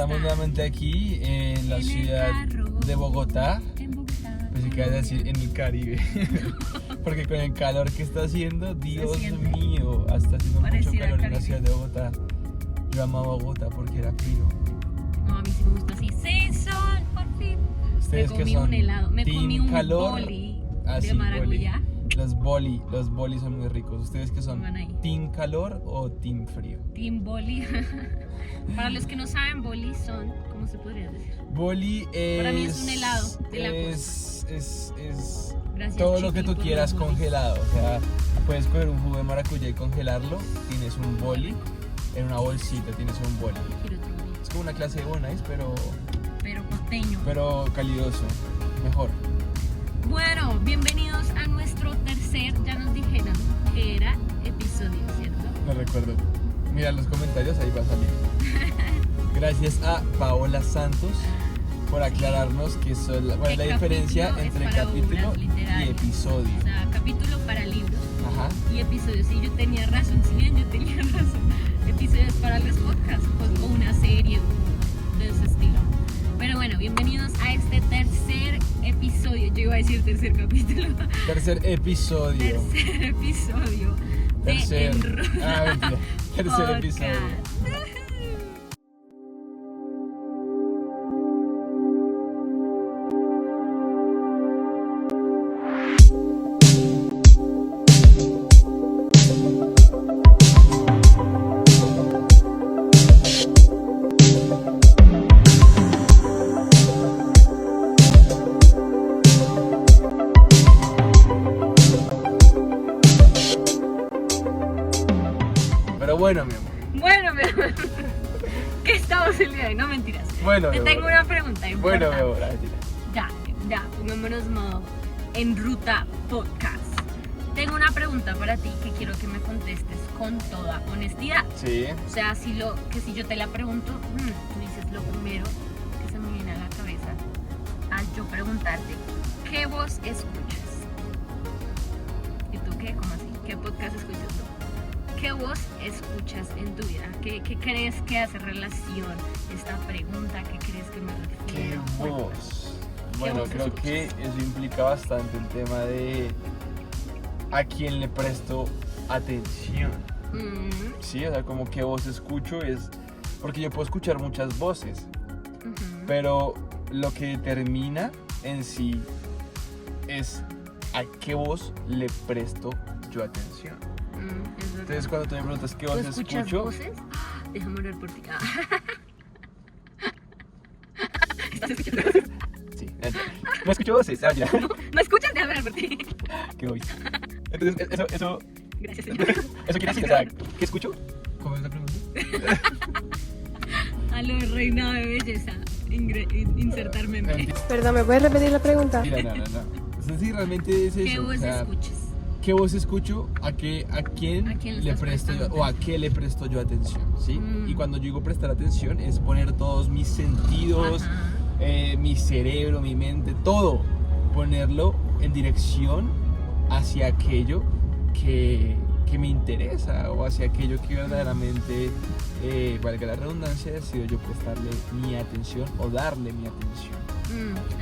estamos nuevamente aquí en la ciudad de Bogotá. En Bogotá. Pues si quieres decir en el Caribe. Porque con el calor que está haciendo, Dios mío, está haciendo mucho calor en la ciudad de Bogotá. Yo amaba Bogotá porque era frío. No, a mí sí me gusta así. Sí, sol, por fin. Ustedes Me que comí son un helado, me team comí un calor, boli sí, de maracuyá. Los boli son muy ricos. ¿Ustedes que son? Van ahí. ¿Team calor o team frío? Team boli. Para los que no saben, boli son, ¿cómo se podría decir? Boli es... Para mí es un helado de la es Gracias, todo lo Chiqui, que tú por quieras los bolis. congelado. O sea, puedes coger un jugo de maracuyá y congelarlo. Tienes un boli. En una bolsita tienes un boli. Quiero otro boli. Es como una clase de bonais, Pero costeño. pero calidoso. Mejor. Bueno, bienvenidos a nuestro tercer, ya nos dijeron que era episodio, ¿cierto? No recuerdo. Mira los comentarios, ahí va a salir. Gracias a Paola Santos por aclararnos que son cuál es la diferencia capítulo es entre para capítulo obras y literarias. episodio. O sea, capítulo para libros Ajá. y episodio. Sí, yo tenía razón, si bien yo tenía razón. Episodios para los podcasts o una serie de ese estilo. Pero bueno, bienvenidos a este tercer episodio. Yo iba a decir tercer capítulo. Tercer episodio. Tercer episodio de Mentira. Tercer episodio. Pero bueno, mi amor. Bueno, mi amor, ¿qué estamos el día de hoy? No mentiras. Bueno, Te mi tengo amor. una pregunta Bueno, importante. mi amor, mentira. Ya, pongámonos modo en ruta podcast. Tengo una pregunta para ti que quiero que me contestes con toda honestidad. Sí. O sea, si yo te la pregunto, tú dices lo primero que se me viene a la cabeza al yo preguntarte, ¿qué voz escuchas? ¿Y tú qué? ¿Cómo así? ¿Qué podcast escuchas tú? ¿Qué voz escuchas en tu vida? ¿Qué crees que hace relación esta pregunta? ¿Qué crees que me ¿Qué refiero? voz? Bueno, voz creo escuchas? que eso implica bastante el tema de a quién le presto atención. Sí, o sea, como qué voz escucho es... Porque yo puedo escuchar muchas voces, pero lo que determina en sí es a qué voz le presto yo atención. Es verdad. Entonces, cuando tú me preguntas qué ¿Tú voz escuchas escucho... voces? Déjame orar por ti. Sí, no escucho voces, ya. ¿No escuchas? Déjame orar por ti. ¿Qué voy? Entonces, eso Gracias, Señor. quiere decir, o sea, ¿qué escucho? ¿Cómo es la pregunta? Aló, reina de belleza. Insertarme en mí. Perdón, ¿me puedes repetir la pregunta? Mira, no. O sea, sí, realmente es eso. ¿Qué voz o sea, escuchas? ¿Qué voz escucho? ¿A quién ¿A quién le le estás presto yo, prestando o a qué le presto yo atención? ¿Sí? Mm. Y cuando yo digo prestar atención es poner todos mis sentidos, Ajá. mi cerebro, mi mente, todo, ponerlo en dirección hacia aquello que me interesa o hacia aquello que verdaderamente, valga la redundancia, decido yo prestarle mi atención o darle mi atención.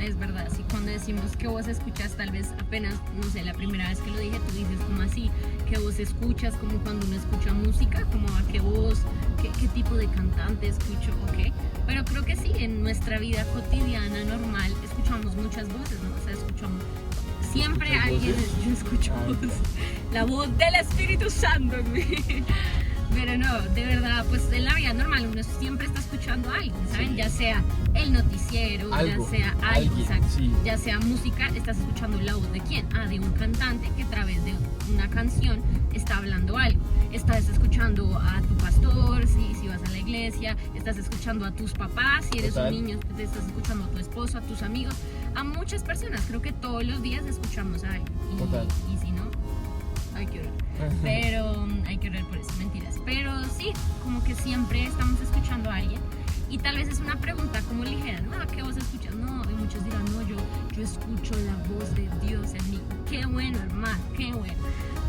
Es verdad, sí, cuando decimos que vos escuchas, tal vez apenas, no sé, la primera vez que lo dije, tú dices como así, que vos escuchas, como cuando uno escucha música, como a qué voz, qué tipo de cantante escucho, ok. Pero creo que sí, en nuestra vida cotidiana, normal, escuchamos muchas voces, ¿no? O sea, escuchamos siempre ¿Escuchas alguien, voces? yo escucho Ah, voces, la voz del Espíritu Santo en mí. Pero no, de verdad, pues en la vida normal uno siempre está escuchando algo, ¿saben? Sí. Ya sea el noticiero, Algo, ya sea algo, alguien, exacto. sí. Ya sea música, estás escuchando la voz de quién? De un cantante que a través de una canción está hablando algo. Estás escuchando a tu pastor, si vas a la iglesia, estás escuchando a tus papás, si eres Total. un niño, te estás escuchando a tu esposo, a tus amigos, a muchas personas. Creo que todos los días escuchamos a alguien. Total. Y si no, hay que orar. Pero hay que orar por eso, mentiras. Pero sí, como que siempre estamos escuchando a alguien. Y tal vez es una pregunta como ligera, ¿no? ¿A qué voz escuchas? No, y muchos dirán, no, yo escucho la voz de Dios en mí. Qué bueno, hermano, qué bueno.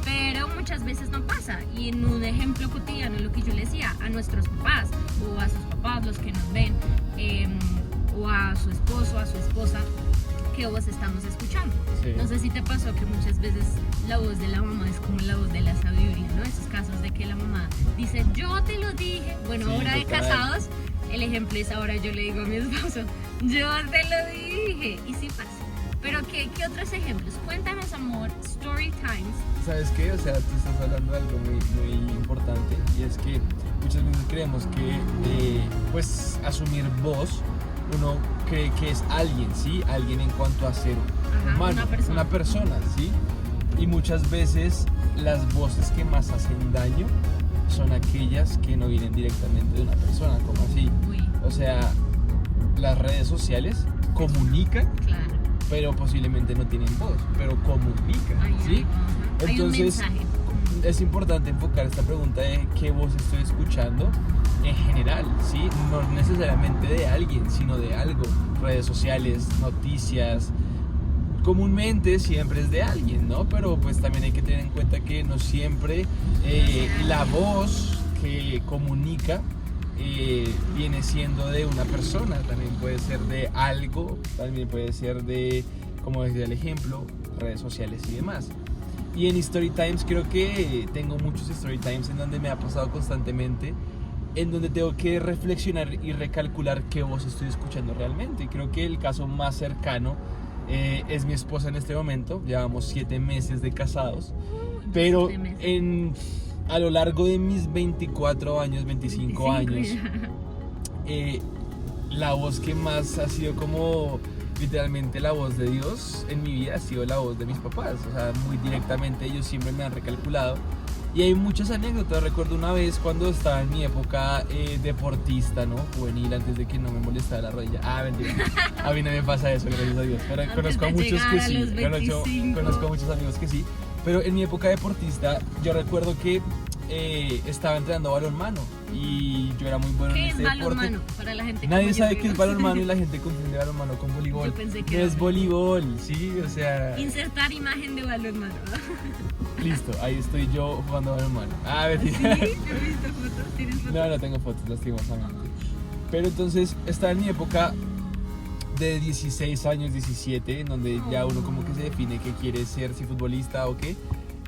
pero muchas veces no pasa. Y en un ejemplo cotidiano, lo que yo le decía a nuestros papás o a sus papás, los que nos ven, o a su esposo, a su esposa, ¿qué voz estamos escuchando? Sí. No sé si te pasó que muchas veces la voz de la mamá es como la voz de la sabiduría, ¿no? Esos casos de que la mamá dice, yo te lo dije. Bueno, Sí, ahora de total. casados, el ejemplo es ahora yo le digo a mi esposo, yo te lo dije. Y sí pasa. Pero ¿qué otros ejemplos? Cuéntanos, amor, story times. ¿Sabes qué? O sea, tú estás hablando de algo muy, muy importante, y es que muchas veces creemos que pues asumir voz, uno cree que es alguien, ¿sí? Alguien en cuanto a ser Ajá, humano, una persona. ¿sí? Y muchas veces las voces que más hacen daño son aquellas que no vienen directamente de una persona, como así. Uy, O sea, las redes sociales comunican, claro. pero posiblemente no tienen voz, pero comunican, Hay ¿sí? algo, ajá. Hay un Entonces, mensaje. es importante enfocar esta pregunta de qué voz estoy escuchando en general, ¿sí? No necesariamente de alguien, sino de algo. Redes sociales, noticias, comúnmente siempre es de alguien, ¿no? Pero pues también hay que tener en cuenta que no siempre la voz que comunica viene siendo de una persona, también puede ser de algo, también puede ser de, como decía el ejemplo, redes sociales y demás. Y en Story Times creo que tengo muchos Story Times en donde me ha pasado constantemente, en donde tengo que reflexionar y recalcular qué voz estoy escuchando realmente. Y creo que el caso más cercano es mi esposa en este momento. Llevamos 7 meses de casados, pero 7 meses. a lo largo de mis 24 años, 25 años, la voz que más ha sido como literalmente la voz de Dios en mi vida ha sido la voz de mis papás. O sea, muy directamente ellos siempre me han recalculado. Y hay muchas anécdotas. Recuerdo una vez cuando estaba en mi época deportista, ¿no? Juvenil, antes de que no me molestara la rodilla. Ah, mentira. A mí no me pasa eso, gracias a Dios. Pero Antes conozco a de muchos llegar que a sí. los 25. Conozco a muchos amigos que sí. Pero en mi época deportista, yo recuerdo que estaba entrenando balonmano. Y yo era muy bueno en ¿Qué este es deporte. balonmano? Para la gente Nadie como sabe yo qué es no balonmano sé. y la gente confunde balonmano con voleibol. Yo pensé que No era es voleibol, sí, o sea. Insertar imagen de balonmano. Listo, ahí estoy yo jugando balonmano. Ah, ¿Sí? mentira. ¿Yo he visto fotos? ¿Tienes fotos? No tengo fotos, lastimosamente. Pero entonces estaba en mi época de 16 años, 17, en donde ya uno como que se define qué quiere ser, si futbolista o qué.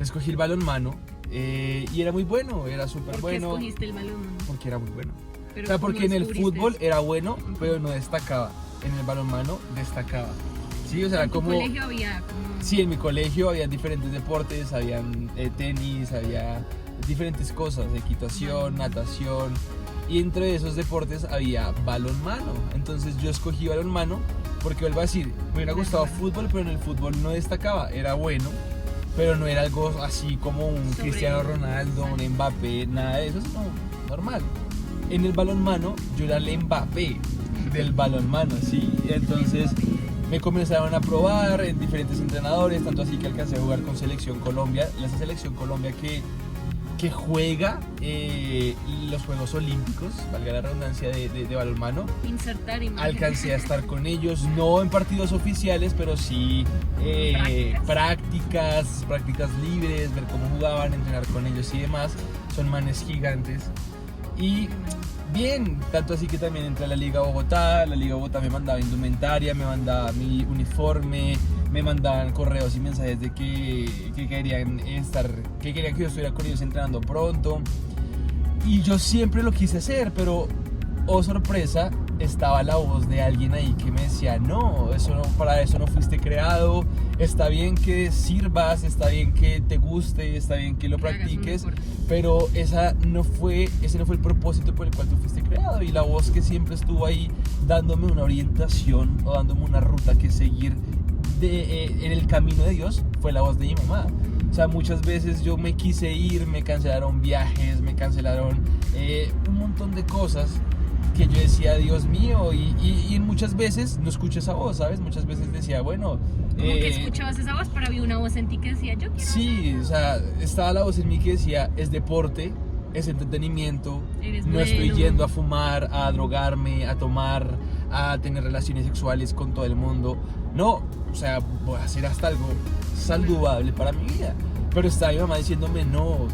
Escogí el balonmano y era muy bueno, era súper ¿Por qué bueno. escogiste el balonmano? Porque era muy bueno. Pero O sea, ¿cómo porque en el descubriste fútbol eso? era bueno, pero no destacaba. En el balonmano destacaba. Sí, o sea, ¿En tu como... colegio había como... Sí, en mi colegio había diferentes deportes, habían tenis, había diferentes cosas, equitación, natación, y entre esos deportes había balonmano. Entonces yo escogí balonmano porque, vuelvo a decir, me hubiera gustado fútbol, pero en el fútbol no destacaba, era bueno, pero no era algo así como un Sobre- Cristiano Ronaldo, un Mbappé, nada de eso, sino normal. En el balonmano yo era el Mbappé del balonmano, sí, entonces me comenzaron a probar en diferentes entrenadores, tanto así que alcancé a jugar con Selección Colombia, esa Selección Colombia que juega los Juegos Olímpicos, valga la redundancia, de balonmano. Insertar imagen. Alcancé a estar con ellos, no en partidos oficiales, pero sí prácticas libres, ver cómo jugaban, entrenar con ellos y demás. Son manes gigantes. Y bien, tanto así que también entré a la Liga Bogotá. La Liga Bogotá me mandaba indumentaria, me mandaba mi uniforme, me mandaban correos y mensajes de que querían que yo estuviera con ellos entrenando pronto. Y yo siempre lo quise hacer, pero oh sorpresa, estaba la voz de alguien ahí que me decía, no, para eso no fuiste creado, está bien que sirvas, está bien que te guste, está bien que lo Que hagas un practiques, deporte. pero ese no fue el propósito por el cual tú fuiste creado. Y la voz que siempre estuvo ahí dándome una orientación o dándome una ruta que seguir en el camino de Dios fue la voz de mi mamá. O sea, muchas veces yo me quise ir, me cancelaron viajes, me cancelaron un montón de cosas que yo decía, Dios mío, y muchas veces no escuché esa voz, ¿sabes? Muchas veces decía, bueno... Como que escuchabas esa voz, pero había una voz en ti que decía, yo quiero Sí, o sea, estaba la voz en mí que decía, es deporte, es entretenimiento, Eres no estoy bueno. yendo a fumar, a drogarme, a tomar, a tener relaciones sexuales con todo el mundo. No, o sea, voy a hacer hasta algo saludable para mi vida. Pero estaba mi mamá diciéndome, no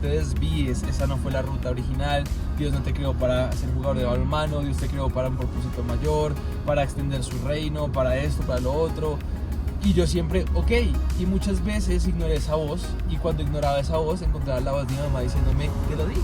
te desvíes, esa no fue la ruta original, Dios no te creó para ser jugador de balonmano, Dios te creó para un propósito mayor, para extender su reino, para esto, para lo otro. Y yo siempre, ok, y muchas veces ignoré esa voz, y cuando ignoraba esa voz encontraba la voz de mi mamá diciéndome, te lo dije.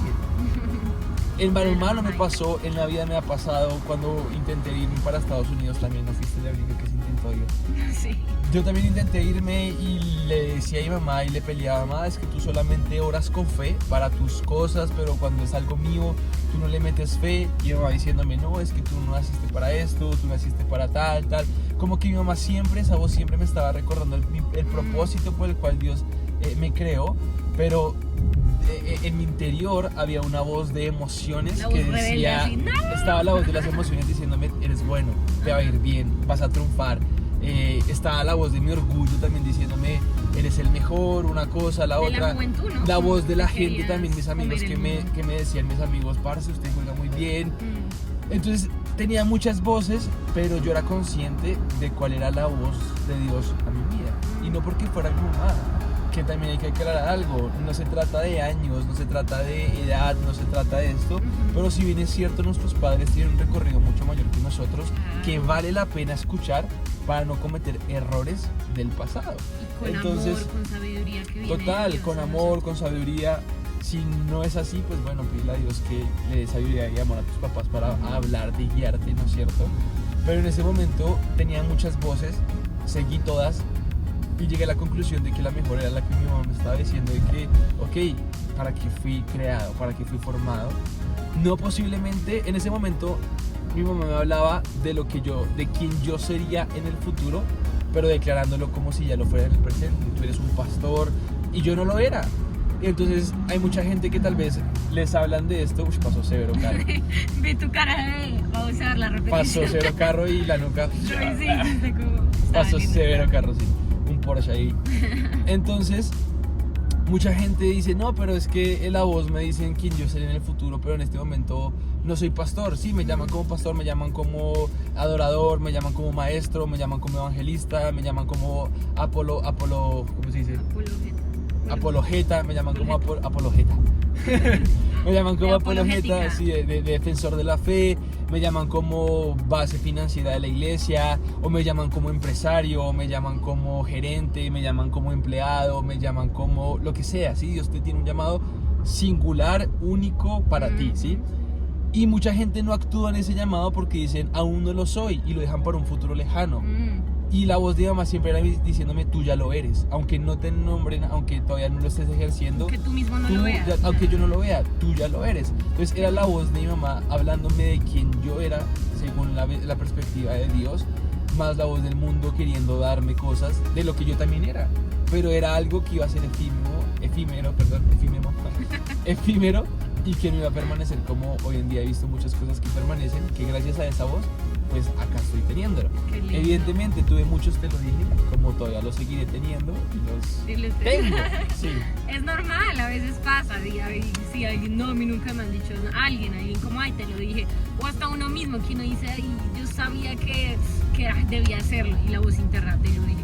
En balonmano me pasó, en la vida me ha pasado, cuando intenté irme para Estados Unidos también, no fuiste la única que se intentó ir. Sí. Yo también intenté irme y le decía a mi mamá y le peleaba, mamá, es que tú solamente oras con fe para tus cosas, pero cuando es algo mío, tú no le metes fe. Y mi mamá diciéndome, no, es que tú no naciste para esto, tú naciste para tal. Como que mi mamá siempre, esa voz siempre me estaba recordando el propósito por el cual Dios me creó, pero en mi interior había una voz de emociones la voz que decía, rebelde, no. estaba la voz de las emociones diciéndome, eres bueno, te va a ir bien, vas a triunfar. Estaba la voz de mi orgullo también diciéndome, eres el mejor, una cosa, la de otra. la juventud, ¿no? La voz de la Que gente querías también, mis amigos comer el que me decían, mis amigos, parce, usted juega muy bien. Mm. Entonces tenía muchas voces, pero yo era consciente de cuál era la voz de Dios a mi vida. Y no porque fuera mi mamá, que también hay que aclarar algo, no se trata de años, no se trata de edad, no se trata de esto, pero si bien es cierto, nuestros padres tienen un recorrido mucho mayor que nosotros, que vale la pena escuchar para no cometer errores del pasado. Y con Entonces, amor, con sabiduría que viene total, de Dios, con ¿no? amor, con sabiduría. Si no es así, pues bueno, pídele a Dios que le dé sabiduría y amor a tus papás para hablarte y guiarte, ¿no es cierto? Pero en ese momento tenía muchas voces, seguí todas y llegué a la conclusión de que la mejor era la que mi mamá me estaba diciendo, de que, ok, ¿para qué fui creado? ¿Para qué fui formado? No posiblemente, en ese momento mi mamá me hablaba de de quién yo sería en el futuro, pero declarándolo como si ya lo fuera en el presente. Tú eres un pastor y yo no lo era. Entonces hay mucha gente que tal vez les hablan de esto. Uy, pasó severo carro. Ve tu cara de, vamos a ver la repetición. Pasó severo carro y la nuca. Sí, hiciste como... Pasó severo carro, sí. Un Porsche ahí. Entonces, mucha gente dice, no, pero es que en la voz me dicen quién yo seré en el futuro, pero en este momento no soy pastor. Sí, me llaman como pastor, me llaman como adorador, me llaman como maestro, me llaman como evangelista, me llaman como ¿cómo se dice? Apologeta, me llaman como apologeta. Me llaman como apologeta, sí, de defensor de la fe, me llaman como base financiera de la iglesia, o me llaman como empresario, o me llaman como gerente, me llaman como empleado, me llaman como lo que sea, ¿sí? Dios te tiene un llamado singular, único para ti, ¿sí? Y mucha gente no actúa en ese llamado porque dicen, aún no lo soy, y lo dejan para un futuro lejano. Y la voz de mamá siempre era diciéndome, tú ya lo eres, aunque no te nombren, aunque todavía no lo estés ejerciendo. Aunque tú mismo no lo veas. Aunque yo no lo vea, tú ya lo eres. Entonces era la voz de mi mamá hablándome de quién yo era, según la perspectiva de Dios, más la voz del mundo queriendo darme cosas de lo que yo también era. Pero era algo que iba a ser efímero, y que no iba a permanecer como hoy en día he visto muchas cosas que permanecen, que gracias a esa voz pues acá estoy teniéndolo. Evidentemente tuve muchos, te lo dije, como todavía los seguiré teniendo y los tengo. Sí. Es normal, a veces pasa, si alguien, no, a mí nunca me han dicho, alguien como, ay, te lo dije, o hasta uno mismo que uno dice, ay, yo sabía que debía hacerlo, y la voz interna te lo dije,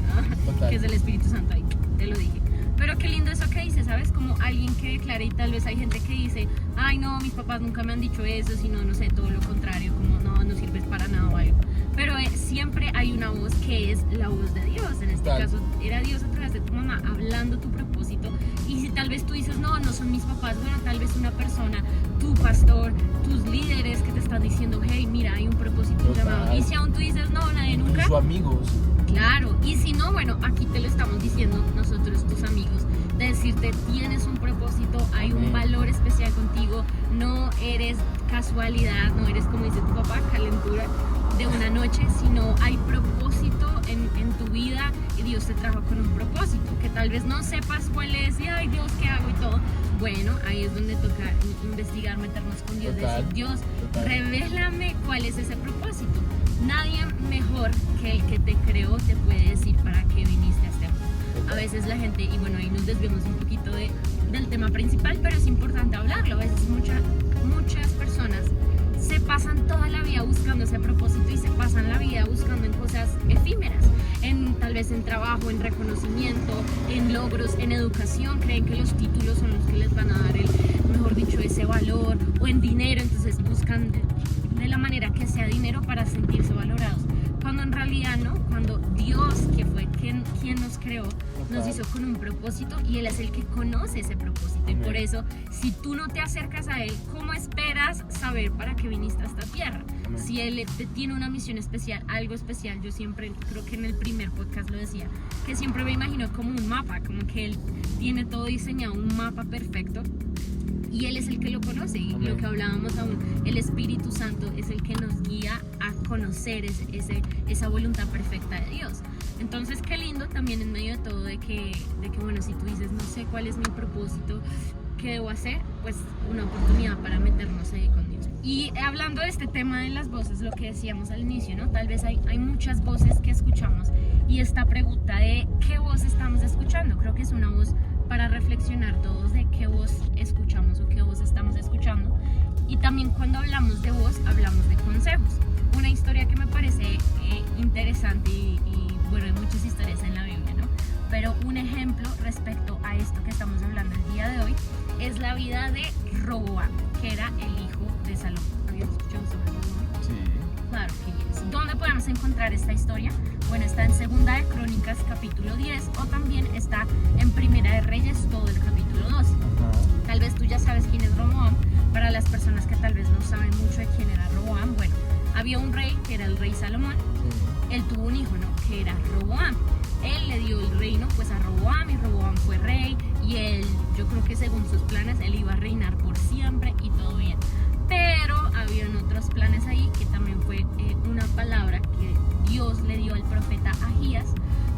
¿no? Que es el Espíritu Santo, ahí, te lo dije. Pero qué lindo eso que dices, ¿sabes? Como alguien que declara, y tal vez hay gente que dice, ay no, mis papás nunca me han dicho eso, sino, no sé, todo lo contrario, como no sirves para nada o algo. Pero siempre hay una voz que es la voz de Dios. En este caso era Dios a través de tu mamá hablando tu propósito. Y si tal vez tú dices, no son mis papás, bueno, tal vez una persona, tu pastor, tus líderes que te están diciendo, hey, mira, hay un propósito, un llamado. Y si aún tú dices, no, nadie nunca. Tus amigos. Claro, y si no, bueno, aquí te lo estamos diciendo nosotros, tus amigos, de decirte, tienes un propósito, hay un valor especial contigo, no eres casualidad, no eres, como dice tu papá, calentura de una noche, sino hay propósito en tu vida, y Dios te trajo con un propósito, que tal vez no sepas cuál es, y ay Dios, ¿qué hago? Y todo. Bueno, ahí es donde toca investigar, meternos con Dios, decir, Dios, revélame cuál es ese propósito. Nadie mejor que el que te creó te puede decir para qué viniste a este mundo. A veces la gente, y bueno, ahí nos desviamos un poquito del tema principal, pero es importante hablarlo. A veces muchas personas se pasan toda la vida buscando ese propósito y se pasan la vida buscando en cosas efímeras, tal vez en trabajo, en reconocimiento, en logros, en educación. Creen que los títulos son los que les van a dar mejor dicho, ese valor, o en dinero. Entonces buscan de la manera que sea dinero para sentirse valorados, cuando en realidad no, cuando Dios, que fue quien nos creó, nos hizo con un propósito, y Él es el que conoce ese propósito. Y por eso, si tú no te acercas a Él, ¿cómo esperas saber para qué viniste a esta tierra? Si Él te tiene una misión especial, algo especial. Yo siempre, creo que en el primer podcast lo decía, que siempre me imagino como un mapa, como que Él tiene todo diseñado, un mapa perfecto, y Él es el que lo conoce. Y lo que hablábamos aún, el Espíritu Santo es el que nos guía a conocer esa voluntad perfecta de Dios. Entonces, qué lindo también en medio de todo de que bueno, si tú dices, no sé cuál es mi propósito, ¿qué debo hacer? Pues una oportunidad para meternos ahí con Dios. Y hablando de este tema de las voces, lo que decíamos al inicio, ¿no? Tal vez hay muchas voces que escuchamos, y esta pregunta de ¿qué voz estamos escuchando? Creo que es una voz para reflexionar todos de qué voz escuchamos o qué voz estamos escuchando. Y también cuando hablamos de voz, hablamos de consejos. Una historia que me parece interesante y bueno, hay muchas historias en la Biblia, ¿no? Pero un ejemplo respecto a esto que estamos hablando el día de hoy es la vida de Roboam, que era el hijo de Salomón. ¿Habías escuchado sobre Roboam? Sí. Claro que yes. ¿Dónde podemos encontrar esta historia? Bueno, está en Segunda de Crónicas capítulo 10, o también está en Primera de Reyes, todo el capítulo 12. Tal vez tú ya sabes quién es Roboam. Para las personas que tal vez no saben mucho de quién era Roboam, bueno, había un rey que era el rey Salomón. Él tuvo un hijo, ¿no? Que era Roboam. Él le dio el reino pues a Roboam, y Roboam fue rey, y él, yo creo que según sus planes, él iba a reinar por siempre y todo bien. Pero habían otros planes ahí, que también fue una palabra que Dios le dio al profeta Ahías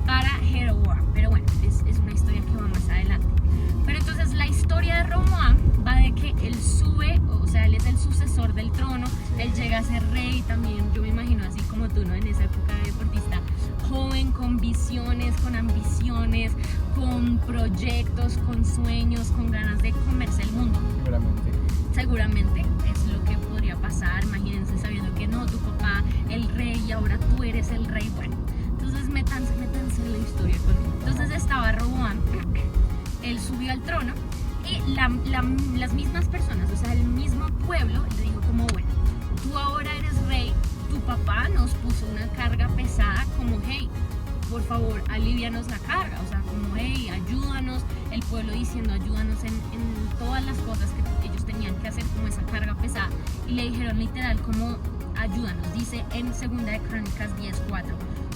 para Jeroboam. Pero bueno, es una historia que va más adelante. Pero entonces la historia de Roboam va de que él sube, o sea, él es el sucesor del trono, él llega a ser rey también. Yo me imagino así como tú, ¿no? En esa época de deportista, joven, con visiones, con ambiciones, con proyectos, con sueños, con ganas de comerse el mundo. Seguramente es lo que podría pasar. Imagínense sabiendo que no, tu papá el rey y ahora tú eres el rey. Bueno, entonces métanse en la historia conmigo. Entonces estaba Roboam, él subió al trono, y las mismas personas, o sea, el mismo pueblo le dijo como, bueno, tú ahora eres rey, tu papá nos puso una carga pesada, como, hey, por favor, alivianos la carga, o sea, como, hey, ayúdanos. El pueblo diciendo, ayúdanos en todas las cosas que ellos tenían que hacer, como esa carga pesada, y le dijeron literal como, ayúdanos. Dice en Segunda de Crónicas 10:4,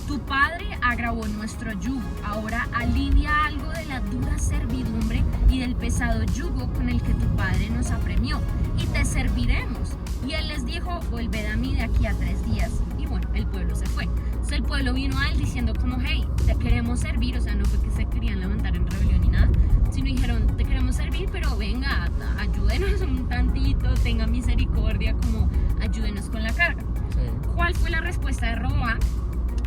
tu padre agravó nuestro yugo, ahora alivia algo de la dura servidumbre y del pesado yugo con el que tu padre nos apremió, y te serviremos. Y él les dijo, volved a mí de aquí a 3 días. Y bueno, el pueblo se fue. Entonces el pueblo vino a él diciendo como, hey, te queremos servir. O sea, no fue que se querían levantar en rebelión ni nada, sino dijeron, te queremos servir, pero venga, ayúdenos un tantito, tenga misericordia, como ayúdenos con la carga. Sí. ¿Cuál fue la respuesta de Roboam?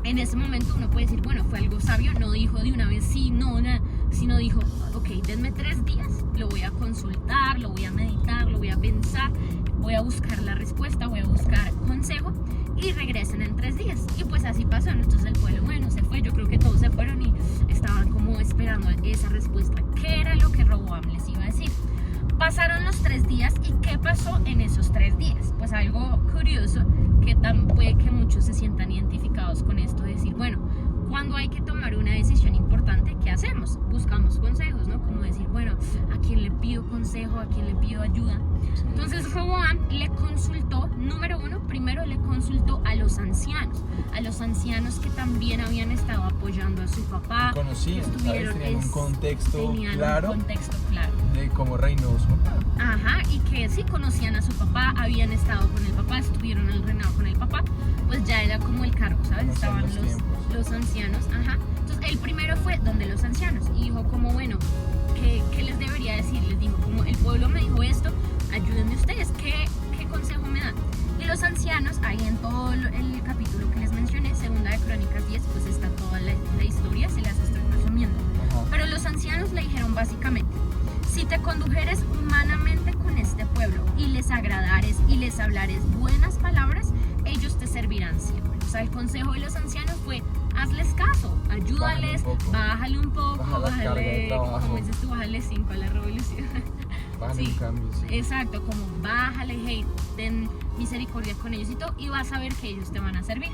En ese momento uno puede decir, bueno, fue algo sabio, no dijo de una vez sí, no, nada, sino dijo, ok, denme 3 días, lo voy a consultar, lo voy a meditar, lo voy a pensar, voy a buscar la respuesta, voy a buscar consejo, y regresen en 3 días. Y pues así pasó. Entonces el pueblo, bueno, se fue. Yo creo que todos se fueron y estaban como esperando esa respuesta. ¿Qué era lo que Roboam les iba a decir? Pasaron los 3 días, ¿y qué pasó en esos 3 días? Pues algo curioso, que puede que muchos se sientan identificados con esto, de decir, bueno, cuando hay que tomar una decisión importante, ¿qué hacemos? Buscamos consejos, ¿no? Como decir, bueno, ¿a quién le pido consejo? ¿A quién le pido ayuda? Entonces Roboam le consultó, número 1, primero le consultó a los ancianos que también habían estado apoyando a su papá. Conocían, tenían un contexto claro de cómo reinó su papá. Ajá, y que sí conocían a su papá, habían estado con el papá, estuvieron en el reinado con el papá, pues ya era como el cargo, ¿sabes? Estaban los ancianos, ajá. Entonces el primero fue donde los ancianos, y dijo como, bueno, ¿qué les debería decir? Les dijo como, el pueblo me dijo esto, ayúdenme ustedes, ¿qué consejo me dan? Y los ancianos, ahí en todo el capítulo que les mencioné, Segunda de Crónicas 10, pues está toda la historia, se las estoy resumiendo. Ajá. Pero los ancianos le dijeron básicamente, si te condujeres humanamente con este pueblo y les agradares y les hablares buenas palabras, ellos te servirán siempre. O sea, el consejo de los ancianos fue, hazles caso, ayúdales, bájale un poco, bájale, como dices tú, bájale 5 a la revolución. Bájale un cambio, sí. Exacto, como bájale, hey, ten misericordia con ellos y todo, y vas a ver que ellos te van a servir.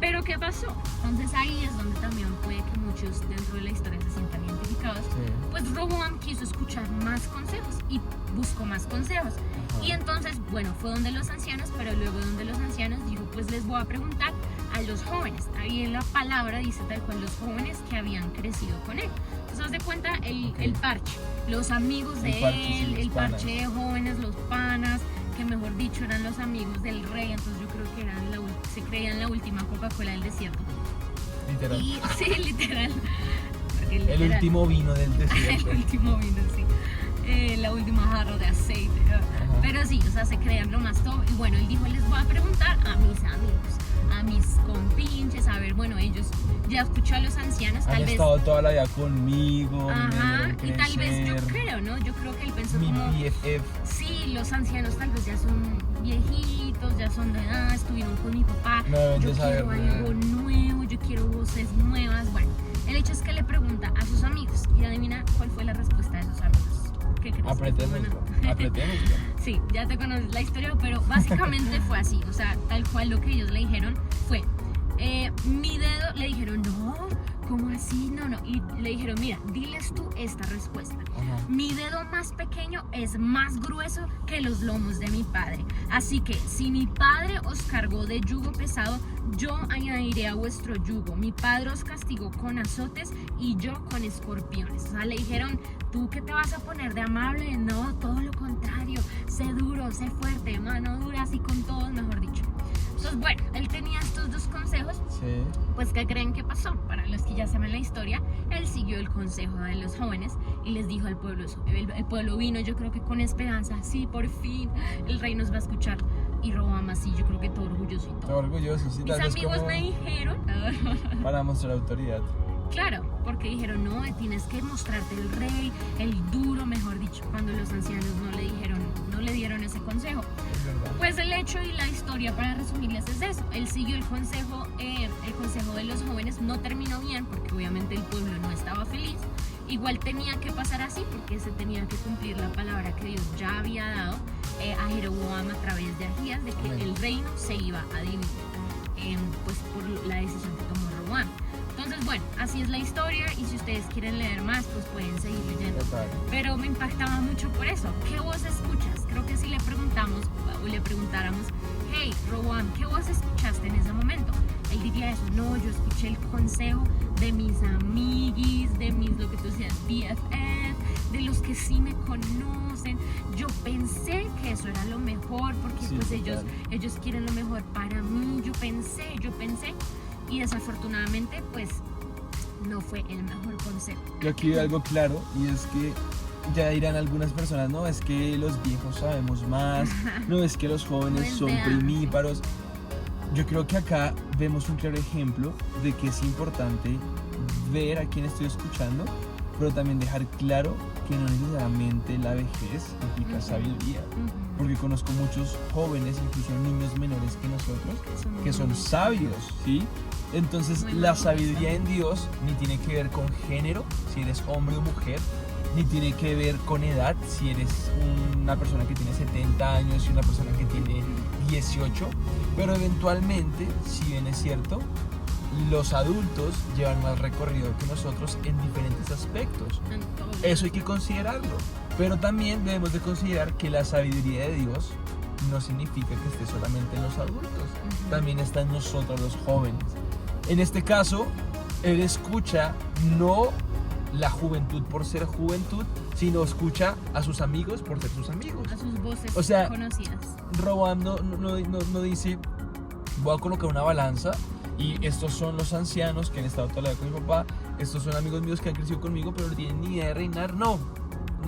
Pero ¿qué pasó? Entonces ahí es donde también puede que muchos dentro de la historia se sientan identificados. Sí. Pues Roboam quiso escuchar más consejos y buscó más consejos. Ajá. Y entonces, bueno, fue donde los ancianos, pero luego donde los ancianos dijo, pues les voy a preguntar a los jóvenes. Ahí en la palabra dice tal cual los jóvenes que habían crecido con él. Entonces haz de cuenta el parche, los amigos de él, el parche de jóvenes, los panas, que mejor dicho eran los amigos del rey, entonces yo creo que eran se creían la última Coca-Cola del desierto. Literal. Y, sí, literal. El último vino del desierto. El último vino, sí. La última jarra de aceite. Ajá. Pero sí, o sea, se creían lo más top. Y bueno, él dijo, les voy a preguntar a mis amigos, a mis compinches, a ver, bueno, ellos ya escuchó a los ancianos, Han tal vez. estado toda la vida conmigo. Ajá, me y tal vez yo crecer, creo, ¿no? Yo creo que él pensó mi como, BFF. sí, los ancianos tal vez ya son viejitos, ya son de edad, estuvieron con mi papá, No deben yo de saber quiero nada. algo nuevo, yo quiero voces nuevas. Bueno, el hecho es que le pregunta a sus amigos y adivina cuál fue la respuesta de sus amigos. ¿Qué crees? Apretémoslo. Sí, ya te conoces la historia, pero básicamente fue así, o sea, tal cual lo que ellos le dijeron fue, mi dedo, le dijeron, no, ¿cómo así? No, y le dijeron, mira, diles tú esta respuesta. Ajá. Mi dedo más pequeño es más grueso que los lomos de mi padre. Así que si mi padre os cargó de yugo pesado, yo añadiré a vuestro yugo. Mi padre os castigó con azotes y yo con escorpiones. O sea, le dijeron, ¿tú qué te vas a poner de amable? No, todo lo contrario. Sé duro, sé fuerte, mano dura, así con todos, mejor dicho. Entonces, bueno, él tenía estos dos consejos. Sí. Pues, ¿qué creen que pasó? Para los que ya saben la historia, él siguió el consejo de los jóvenes y les dijo al pueblo eso. El pueblo vino, yo creo que con esperanza, sí, por fin, el rey nos va a escuchar. Y Roboam así, yo creo que todo orgulloso y Todo todo. orgulloso, sí. Mis tal vez amigos como me dijeron, para mostrar autoridad. claro, porque dijeron, no, tienes que mostrarte el rey, el duro, mejor dicho, cuando los ancianos no le dieron ese consejo. Es verdad. Pues el hecho y la historia, para resumirles, es eso. Él siguió el consejo de los jóvenes, no terminó bien porque obviamente el pueblo no estaba feliz. Igual tenía que pasar así porque se tenía que cumplir la palabra que Dios ya había dado a Jeroboam a través de Ahías, de que Amén. el reino se iba a dividir, pues por la decisión que tomó Roboam. Entonces, bueno, así es la historia y si ustedes quieren leer más, pues pueden seguir leyendo. Total. Pero me impactaba mucho por eso. ¿Qué voz escuchas? Creo que si le preguntamos o le preguntáramos, hey, Roboam, ¿qué voz escuchaste en ese momento? Él diría eso, no, yo escuché el consejo de mis amiguis, de mis, lo que tú decías, BFF, de los que sí me conocen. Yo pensé que eso era lo mejor porque Sí, pues total. ellos quieren lo mejor para mí. Yo pensé y desafortunadamente pues no fue el mejor consejo. Yo aquí veo algo claro y es que ya dirán algunas personas, no, es que los viejos sabemos más, no, es que los jóvenes No es son de antes. primíparos. Yo creo que acá vemos un claro ejemplo de que es importante ver a quién estoy escuchando, pero también dejar claro que no necesariamente la vejez implica Ujú. sabiduría. Ujú. Porque conozco muchos jóvenes, incluso niños menores que nosotros, que son muy sabios, ¿sí? Entonces Muy la maduros, sabiduría en Dios ni tiene que ver con género, si eres hombre o mujer, ni tiene que ver con edad, si eres una persona que tiene 70 años y una persona que tiene 18, pero eventualmente, si bien es cierto, los adultos llevan más recorrido que nosotros en diferentes aspectos. en todo. Eso hay que considerarlo, pero también debemos de considerar que la sabiduría de Dios no significa que esté solamente en los adultos, Ujú. también está en nosotros los jóvenes. En este caso, él escucha no la juventud por ser juventud, sino escucha a sus amigos por ser sus amigos. A sus voces O sea, conocidas. Roboam no dice, voy a colocar una balanza y estos son los ancianos que han estado toda la vida con mi papá, estos son amigos míos que han crecido conmigo, pero no tienen ni idea de reinar. No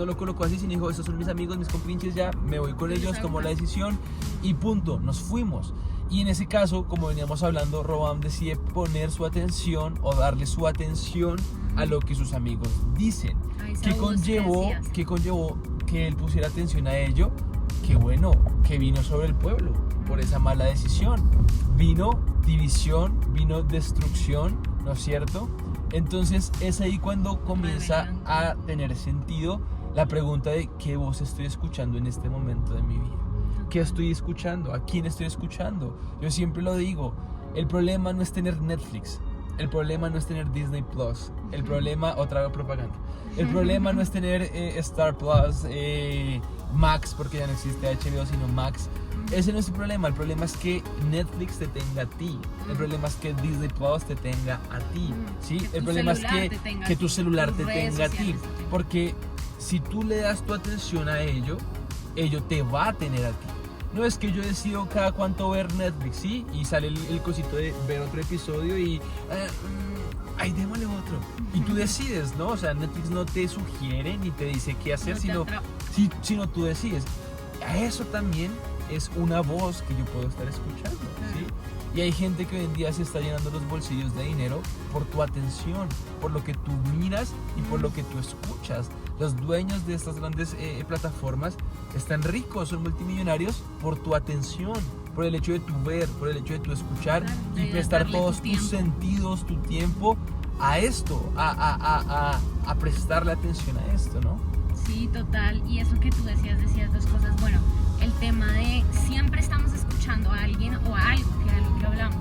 lo colocó así, sino dijo, estos son mis amigos, mis compinches, ya me voy con ellos, tomó la decisión y punto, nos fuimos. Y en ese caso, como veníamos hablando, Roboam decide poner su atención o darle su atención a lo que sus amigos dicen. A esa ¿Qué voz conllevó, que decías. qué conllevó que él pusiera atención a ello? qué bueno que vino sobre el pueblo por esa mala decisión. Vino división, vino destrucción, ¿no es cierto? Entonces es ahí cuando comienza a tener sentido la pregunta de qué voz estoy escuchando en este momento de mi vida. ¿Qué estoy escuchando? ¿A quién estoy escuchando? Yo siempre lo digo, el problema no es tener Netflix, el problema no es tener Disney Plus, el problema, otra vez propaganda, el problema no es tener Star Plus, Max, porque ya no existe HBO sino Max. Ese no es el problema es que Netflix te tenga a ti, el problema es que Disney Plus te tenga a ti, ¿sí? El problema es que tu celular te tenga a ti, porque si tú le das tu atención a ello te va a tener a ti. No es que yo decido cada cuánto ver Netflix, ¿sí? Y sale el cosito de ver otro episodio y ay, démosle otro. Y tú decides, ¿no? O sea, Netflix no te sugiere ni te dice qué hacer, sino tú decides. A eso también es una voz que yo puedo estar escuchando, ¿sí? Y hay gente que hoy en día se está llenando los bolsillos de dinero por tu atención, por lo que tú miras y por lo que tú escuchas. Los dueños de estas grandes plataformas están ricos, son multimillonarios por tu atención, por el hecho de tu ver, por el hecho de tu escuchar y prestar todos tus sentidos, tu tiempo a esto, a prestarle atención a esto, ¿no? Sí, total. Y eso que tú decías dos cosas. Bueno, el tema de siempre estamos escuchando a alguien o a algo, que era lo que hablamos.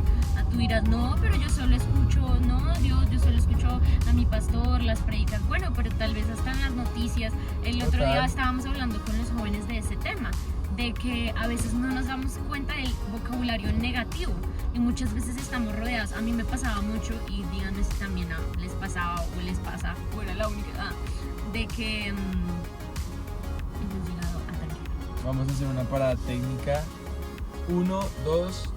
Tú dirás, no, pero yo solo escucho, yo solo escucho a mi pastor, las predicas. Bueno, pero tal vez hasta en las noticias. El otro día estábamos hablando con los jóvenes de ese tema, de que a veces no nos damos cuenta del vocabulario negativo y muchas veces estamos rodeados. A mí me pasaba mucho, y díganme si también les pasaba o les pasa, o era la única, de que hemos llegado a tal. Vamos a hacer una parada técnica. 1, 2,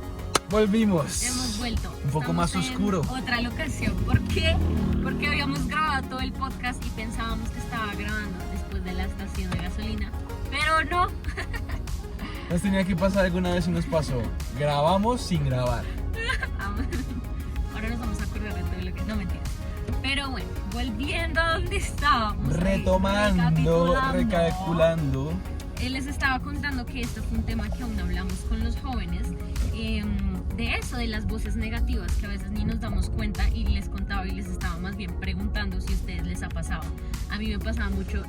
volvimos. Hemos vuelto. Un poco Estamos más oscuro. En otra locación. ¿Por qué? Porque habíamos grabado todo el podcast y pensábamos que estaba grabando después de la estación de gasolina, pero no. Nos tenía que pasar alguna vez y nos pasó. Grabamos sin grabar. Ahora nos vamos a acordar de todo lo que... No, mentiras. Pero bueno, volviendo a donde estábamos. Retomando, recalculando. Les estaba contando que esto fue un tema que aún hablamos con los jóvenes, de eso, de las voces negativas que a veces ni nos damos cuenta, y les contaba y les estaba más bien preguntando si a ustedes les ha pasado. A mí me pasaba mucho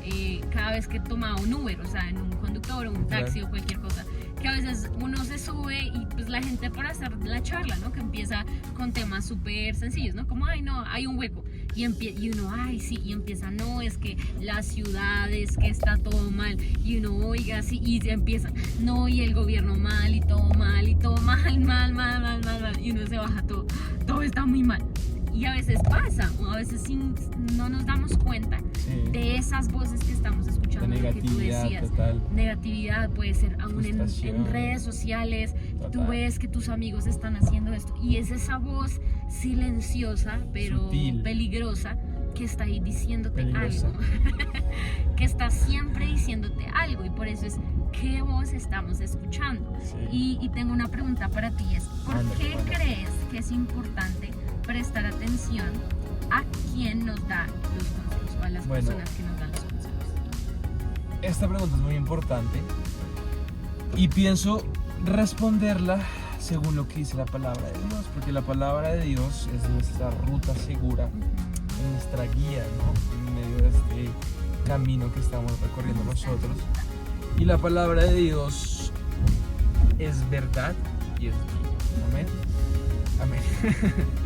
cada vez que tomaba un Uber, o sea, en un conductor o un taxi o cualquier cosa, que a veces uno se sube y pues la gente para hacer la charla, ¿no? Que empieza con temas súper sencillos, ¿no? Como, ay, no, hay un hueco. Y uno, ay, sí, y empieza, no, es que las ciudades, que está todo mal. Y uno, oiga, sí, y empieza, no, y el gobierno mal, y todo mal, mal. Y uno se baja todo está muy mal. Y a veces pasa, o a veces no nos damos cuenta de esas voces que estamos escuchando. De negatividad, que tú decías. total. Negatividad puede ser aún en redes sociales. Total. Tú ves que tus amigos están haciendo esto. Y es esa voz silenciosa, pero sutil, peligrosa, que está ahí diciéndote algo. Que está siempre diciéndote algo. Y por eso es, ¿qué voz estamos escuchando? Sí. Y tengo una pregunta para ti. Es, ¿por qué crees que es importante prestar atención a quién nos da los consejos, o a las personas que nos dan los consejos? Esta pregunta es muy importante y pienso responderla según lo que dice la palabra de Dios, porque la palabra de Dios es nuestra ruta segura, nuestra guía, ¿no? En medio de este camino que estamos recorriendo nosotros. Y la palabra de Dios es verdad y es vida. Amén. Amén.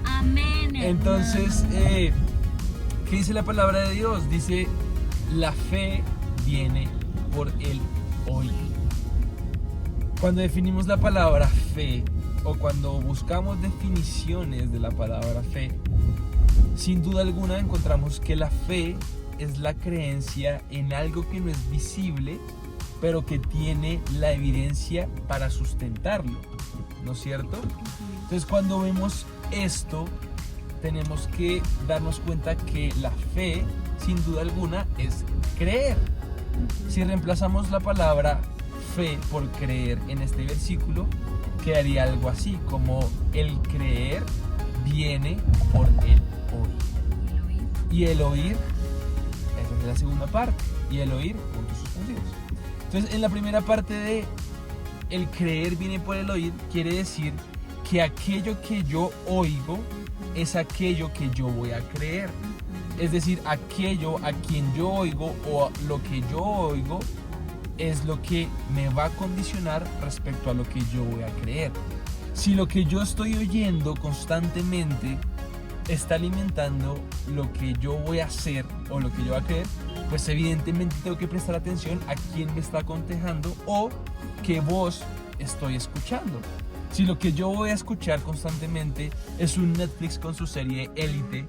Amén. Entonces, ¿qué dice la palabra de Dios? Dice, la fe viene por el oír. Cuando definimos la palabra fe, o cuando buscamos definiciones de la palabra fe, sin duda alguna encontramos que la fe es la creencia en algo que no es visible, pero que tiene la evidencia para sustentarlo, ¿no es cierto? Entonces, cuando vemos esto, tenemos que darnos cuenta que la fe, sin duda alguna, es creer. Si reemplazamos la palabra fe por creer en este versículo, quedaría algo así, como el creer viene por el oír. Y el oír, esa es la segunda parte, y el oír, puntos suspensivos. Entonces, en la primera parte de el creer viene por el oír, quiere decir que aquello que yo oigo es aquello que yo voy a creer. Es decir, aquello a quien yo oigo o lo que yo oigo es lo que me va a condicionar respecto a lo que yo voy a creer. Si lo que yo estoy oyendo constantemente está alimentando lo que yo voy a hacer o lo que yo voy a creer, pues evidentemente tengo que prestar atención a quién me está aconsejando o qué voz estoy escuchando. Si lo que yo voy a escuchar constantemente es un Netflix con su serie Élite,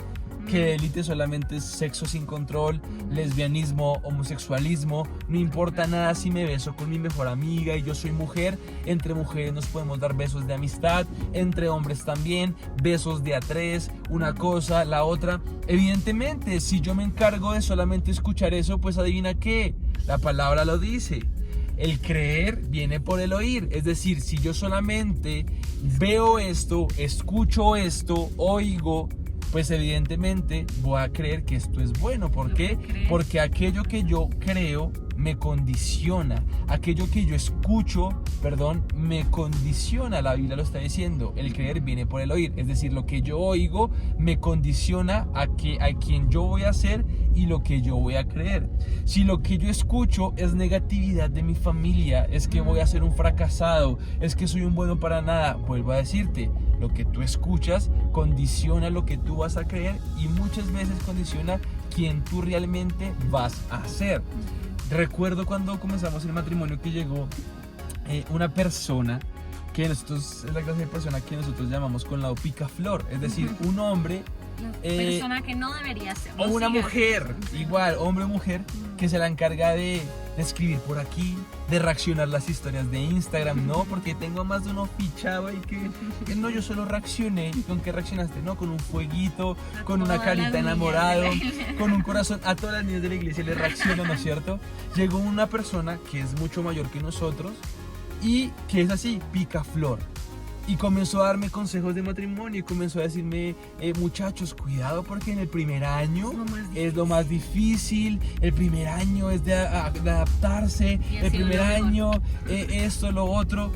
que Élite solamente es sexo sin control, lesbianismo, homosexualismo, no importa nada si me beso con mi mejor amiga y yo soy mujer, entre mujeres nos podemos dar besos de amistad, entre hombres también, besos de a tres, una cosa, la otra. Evidentemente, si yo me encargo de solamente escuchar eso, pues adivina qué, la palabra lo dice. El creer viene por el oír, es decir, si yo solamente veo esto, escucho esto, oigo, pues evidentemente voy a creer que esto es bueno. ¿Por qué? Porque aquello que yo creo me condiciona, aquello que yo escucho, me condiciona. La Biblia lo está diciendo, el creer viene por el oír, es decir, lo que yo oigo me condiciona a quien yo voy a ser y lo que yo voy a creer. Si lo que yo escucho es negatividad de mi familia, es que voy a ser un fracasado, es que soy un bueno para nada, vuelvo a decirte, lo que tú escuchas condiciona lo que tú vas a creer y muchas veces condiciona quien tú realmente vas a ser. Recuerdo cuando comenzamos el matrimonio que llegó una persona que nosotros, es la clase de persona que nosotros llamamos con la picaflor, es decir, un hombre, persona que no debería ser, o una mujer, igual, hombre o mujer, que se la encarga de escribir por aquí, de reaccionar las historias de Instagram, no, porque tengo más de uno fichado y que no, yo solo reaccioné. ¿Y con qué reaccionaste? No, con un fueguito, con una carita enamorado, con un corazón. A todas las niñas de la iglesia le reacciono, ¿no es cierto? Llegó una persona que es mucho mayor que nosotros y que es así, picaflor. Y comenzó a darme consejos de matrimonio y comenzó a decirme, muchachos, cuidado porque en el primer año es lo más difícil, el primer año es de adaptarse, el primer año esto, lo otro.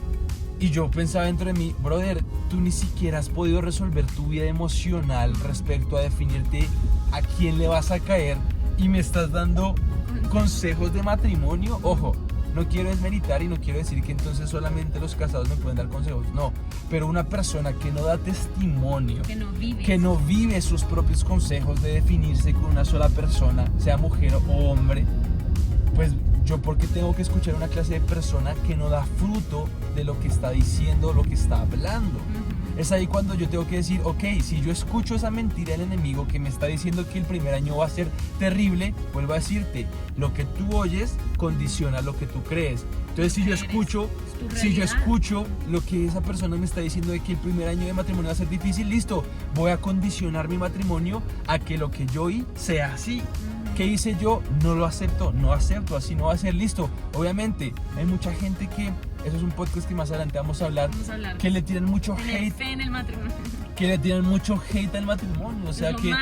Y yo pensaba dentro de mí, brother, tú ni siquiera has podido resolver tu vida emocional respecto a definirte a quién le vas a caer y me estás dando consejos de matrimonio. Ojo, no quiero desmeritar y no quiero decir que entonces solamente los casados me pueden dar consejos, no, pero una persona que no da testimonio, que no vive sus propios consejos de definirse con una sola persona, sea mujer o hombre, pues yo porque tengo que escuchar una clase de persona que no da fruto de lo que está diciendo, lo que está hablando. Es ahí cuando yo tengo que decir, ok, si yo escucho esa mentira del enemigo que me está diciendo que el primer año va a ser terrible, vuelvo a decirte, lo que tú oyes condiciona lo que tú crees. Entonces si yo escucho lo que esa persona me está diciendo de que el primer año de matrimonio va a ser difícil, listo, voy a condicionar mi matrimonio a que lo que yo oí sea así. ¿Qué hice yo? No lo acepto, así no va a ser, listo. Obviamente, hay mucha gente que, eso es un podcast que más adelante vamos a hablar. Que le tiran mucho hate. Fe en el matrimonio. Que le tiran mucho hate al matrimonio, o sea que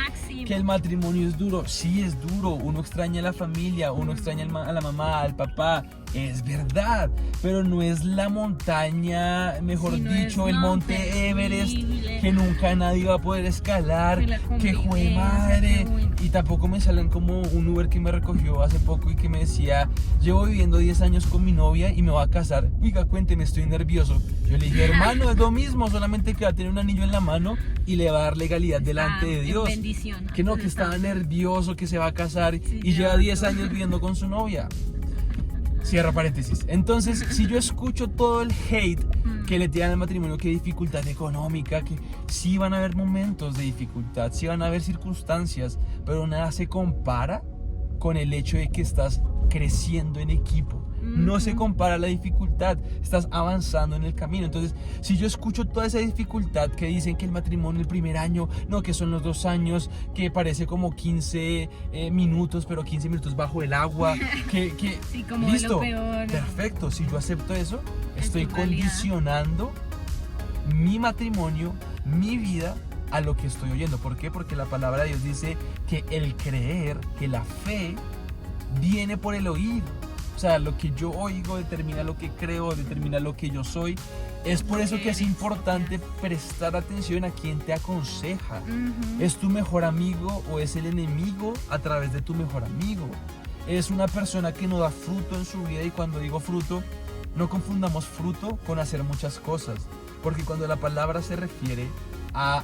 el matrimonio es duro, sí es duro, uno extraña a la familia, uno extraña a la mamá, al papá, es verdad, pero no es la montaña, mejor dicho, el monte Everest que nunca nadie va a poder escalar, que jue madre, y tampoco me salen como un Uber que me recogió hace poco y que me decía, llevo viviendo 10 años con mi novia y me voy a casar, oiga, cuénteme, estoy nervioso. Yo le dije, hermano, es lo mismo, solamente que va a tener un anillo en la mano y le va a dar legalidad delante de Dios. Bendición, ¿no? Que no, que estaba nervioso, que se va a casar y lleva 10 años viviendo con su novia. Cierra paréntesis. Entonces, si yo escucho todo el hate que le tiran al matrimonio, que dificultad económica, que sí van a haber momentos de dificultad, sí van a haber circunstancias, pero nada se compara con el hecho de que estás creciendo en equipo. No se compara la dificultad, estás avanzando en el camino. Entonces, si yo escucho toda esa dificultad que dicen que el matrimonio el primer año, no, que son los 2 años, que parece como 15 minutos, pero 15 minutos bajo el agua, que sí, como listo, lo peor. Perfecto, si yo acepto eso, estoy condicionando mi matrimonio, mi vida a lo que estoy oyendo. ¿Por qué? Porque la palabra de Dios dice que el creer, que la fe viene por el oír. O sea, lo que yo oigo determina lo que creo, determina lo que yo soy. Es por eso que es importante prestar atención a quien te aconseja. ¿Es tu mejor amigo o es el enemigo a través de tu mejor amigo? Es una persona que no da fruto en su vida, y cuando digo fruto, no confundamos fruto con hacer muchas cosas, porque cuando la palabra se refiere a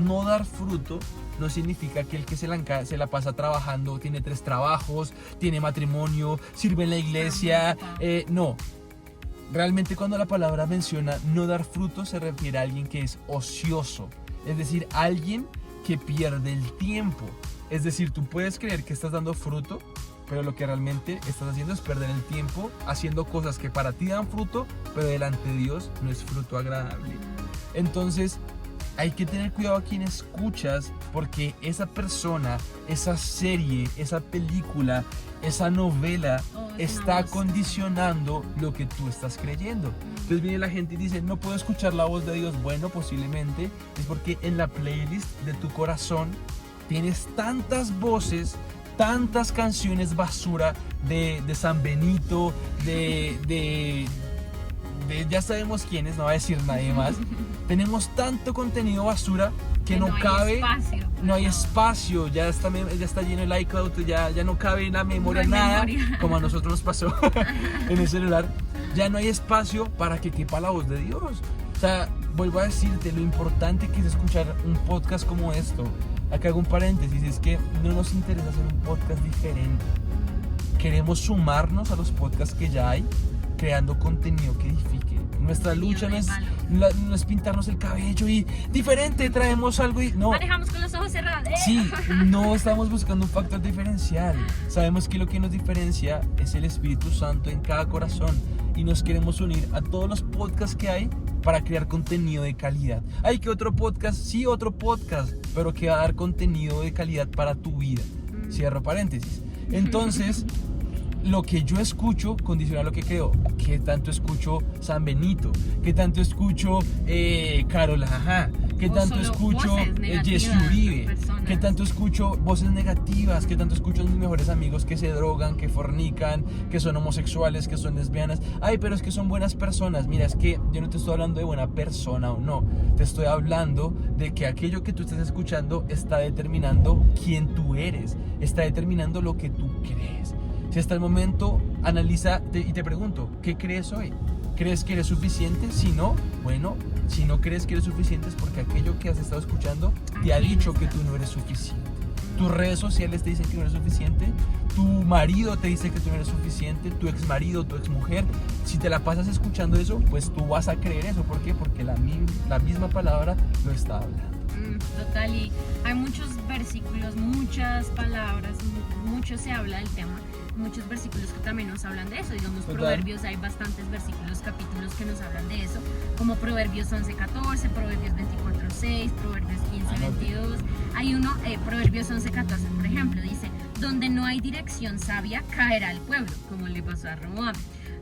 no dar fruto, no significa que el que se la pasa trabajando, tiene 3 trabajos, tiene matrimonio, sirve en la iglesia, no. Realmente cuando la palabra menciona no dar fruto, se refiere a alguien que es ocioso, es decir, alguien que pierde el tiempo. Es decir, tú puedes creer que estás dando fruto, pero lo que realmente estás haciendo es perder el tiempo haciendo cosas que para ti dan fruto, pero delante de Dios no es fruto agradable. Entonces, hay que tener cuidado a quien escuchas, porque esa persona, esa serie, esa película, esa novela está condicionando lo que tú estás creyendo. Entonces viene la gente y dice, no puedo escuchar la voz de Dios. Bueno, posiblemente es porque en la playlist de tu corazón tienes tantas voces, tantas canciones basura de San Benito, de ya sabemos quiénes, no va a decir nadie más. Tenemos tanto contenido basura que no cabe, no hay espacio, ya está lleno el iCloud, ya no cabe en la memoria nada, como a nosotros nos pasó en el celular. Ya no hay espacio para que quepa la voz de Dios. O sea, vuelvo a decirte, lo importante que es escuchar un podcast como esto. Acá hago un paréntesis, es que no nos interesa hacer un podcast diferente. Queremos sumarnos a los podcasts que ya hay, creando contenido que edifique. Nuestra lucha no es pintarnos el cabello y diferente, traemos algo y no. Manejamos con los ojos cerrados. Sí, no estamos buscando un factor diferencial. Sabemos que lo que nos diferencia es el Espíritu Santo en cada corazón, y nos queremos unir a todos los podcasts que hay para crear contenido de calidad. Hay que otro podcast, sí, otro podcast, pero que va a dar contenido de calidad para tu vida. Cierro paréntesis. Entonces, lo que yo escucho condiciona lo que creo. ¿Qué tanto escucho San Benito? ¿Qué tanto escucho Carol Ajá? ¿Qué tanto escucho Jesse Uribe? ¿Qué tanto escucho voces negativas? ¿Qué tanto escucho a mis mejores amigos que se drogan, que fornican, que son homosexuales, que son lesbianas? Ay, pero es que son buenas personas. Mira, es que yo no te estoy hablando de buena persona o no. Te estoy hablando de que aquello que tú estás escuchando está determinando quién tú eres. Está determinando lo que tú crees. Si hasta el momento analiza y te pregunto, ¿qué crees hoy? ¿Crees que eres suficiente? Si no, bueno, si no crees que eres suficiente es porque aquello que has estado escuchando te ha dicho que tú no eres suficiente. Tus redes sociales te dicen que no eres suficiente, tu marido te dice que tú no eres suficiente, tu ex marido, tu ex mujer. Si te la pasas escuchando eso, pues tú vas a creer eso. ¿Por qué? Porque la misma palabra lo está hablando. Total, y hay muchos versículos, muchas palabras, mucho se habla del tema. Muchos versículos que también nos hablan de eso, digamos. Total. Proverbios, hay bastantes versículos, capítulos que nos hablan de eso, como Proverbios 11:14, Proverbios 24:6, Proverbios 15:22. Hay uno, Proverbios 11:14, por ejemplo, dice, donde no hay dirección sabia caerá el pueblo, como le pasó a Roboam.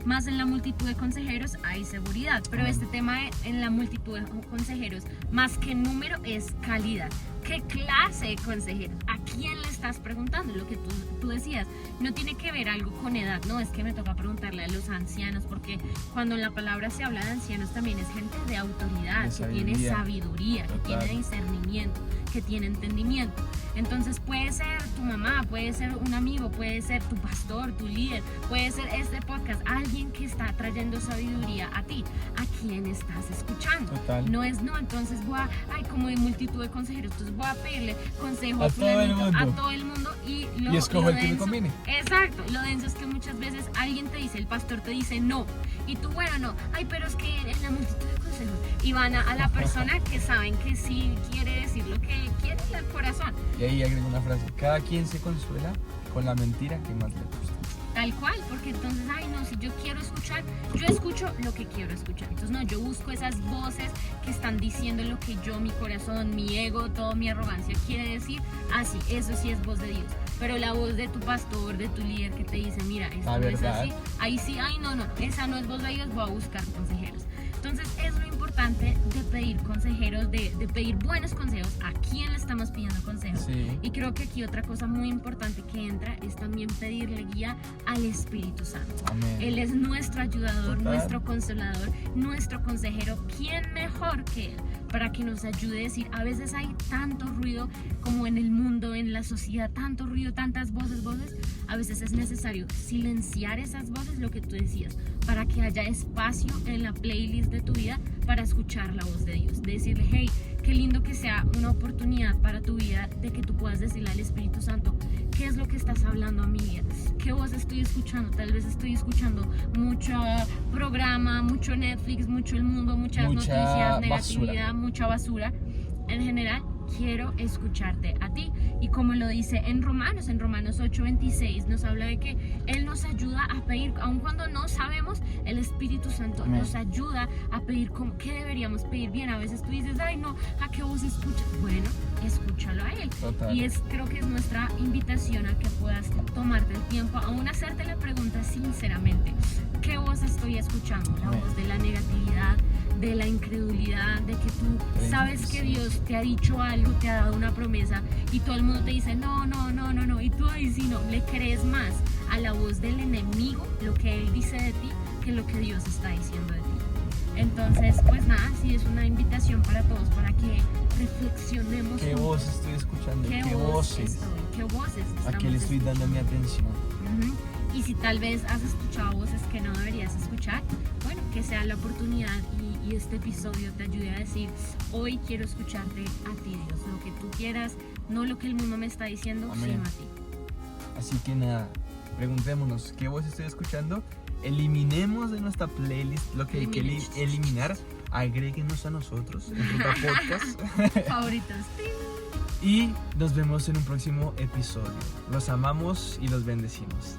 Más en la multitud de consejeros hay seguridad. Pero este tema en la multitud de consejeros, más que número, es calidad. ¿Qué clase de consejeros? ¿A quién le estás preguntando? Lo que tú decías, no tiene que ver algo con edad, no, es que me toca preguntarle a los ancianos, porque cuando en la palabra se habla de ancianos también es gente de autoridad, que tiene sabiduría, que tiene discernimiento, que tiene entendimiento. Entonces puede ser tu mamá, puede ser un amigo, puede ser tu pastor, tu líder, puede ser este podcast, alguien que está trayendo sabiduría a ti. ¿A quién estás escuchando? Total. No es no, entonces como hay multitud de consejeros, entonces voy a pedirle consejo a todo el mundo y escojo el que me conviene. Exacto, lo denso es que muchas veces alguien te dice, el pastor te dice no, y tú, bueno, no, ay, pero es que en la multitud de consejos, y van a la persona que saben que sí quiere decir lo que quiere el corazón. Y ahí agrego una frase, cada quien se consuela con la mentira que más le gusta. Tal cual, porque entonces, ay no, si yo quiero escuchar, yo escucho lo que quiero escuchar. Entonces no, yo busco esas voces que están diciendo lo que yo, mi corazón, mi ego, toda mi arrogancia quiere decir. Así, eso sí es voz de Dios. Pero la voz de tu pastor, de tu líder que te dice, mira, esto no es así, ahí sí, ay no, esa no es voz de Dios, voy a buscar consejeros. Entonces es lo importante de pedir pedir consejeros, de pedir buenos consejos. ¿A quién le estamos pidiendo consejos? Sí. Y creo que aquí otra cosa muy importante que entra es también pedirle guía al Espíritu Santo. Amén. Él es nuestro ayudador, Total. nuestro consolador, nuestro consejero. ¿Quién mejor que Él para que nos ayude a decir? A veces hay tanto ruido como en el mundo, en la sociedad, tanto ruido, tantas voces. A veces es necesario silenciar esas voces, lo que tú decías, para que haya espacio en la playlist de tu vida para escuchar la voz de Dios. De decirle, hey, qué lindo que sea una oportunidad para tu vida de que tú puedas decirle al Espíritu Santo, ¿qué es lo que estás hablando a mi vida? ¿Qué voz estoy escuchando? Tal vez estoy escuchando mucho programa, mucho Netflix, mucho el mundo, muchas noticias, negatividad, mucha basura. En general, quiero escucharte a ti. Y como lo dice en Romanos 8:26, nos habla de que Él nos ayuda a pedir, aun cuando no sabemos, el Espíritu Santo Amén. nos ayuda a pedir qué deberíamos pedir bien. A veces tú dices, ay no, ¿a qué voz escuchas? Bueno, escúchalo a Él. Total. Y creo que es nuestra invitación a que puedas tomarte el tiempo, aún hacerte la pregunta sinceramente, ¿qué voz estoy escuchando? ¿La Amén. voz de la negatividad, de la incredulidad, de que tú sabes que Dios te ha dicho algo, te ha dado una promesa y todo el mundo te dice no, y tú ahí sí no, le crees más a la voz del enemigo, lo que él dice de ti, que lo que Dios está diciendo de ti? Entonces, pues nada, sí es una invitación para todos, para que reflexionemos. ¿Qué juntos. voz estoy escuchando? ¿Qué voces? ¿Qué voces ¿A qué le estoy dando mi atención? Ujú. Y si tal vez has escuchado voces que no deberías escuchar, bueno, que sea la oportunidad y este episodio te ayude a decir, hoy quiero escucharte a ti, Dios, lo que tú quieras, no lo que el mundo me está diciendo, Amén. sino a ti. Así que nada, preguntémonos, ¿qué voz estoy escuchando? Eliminemos de nuestra playlist lo que hay que eliminar. Agréguenos a nosotros en Ruta Podcast. Favoritos. Y nos vemos en un próximo episodio. Los amamos y los bendecimos.